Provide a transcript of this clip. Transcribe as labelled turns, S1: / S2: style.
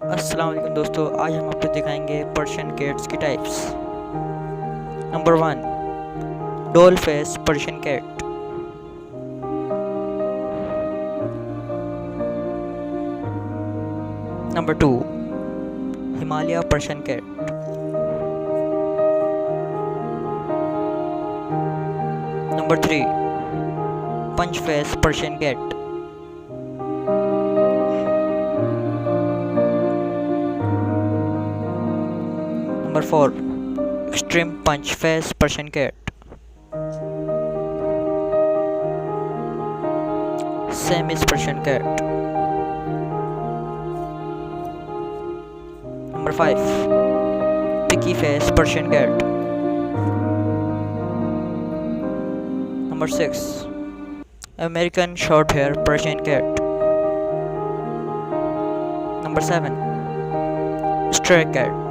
S1: अस्सलाम वालेकुम दोस्तों, आज हम आपको दिखाएंगे पर्शियन कैट्स की types. Number 1, doll face Persian cat. Number 2, Himalaya Persian cat. Number 3, punch face Persian cat. Number 4, extreme punch face Persian cat. Same is Persian cat. Number 5, picky face Persian cat. Number 6, American short hair Persian cat. Number 7, stray cat.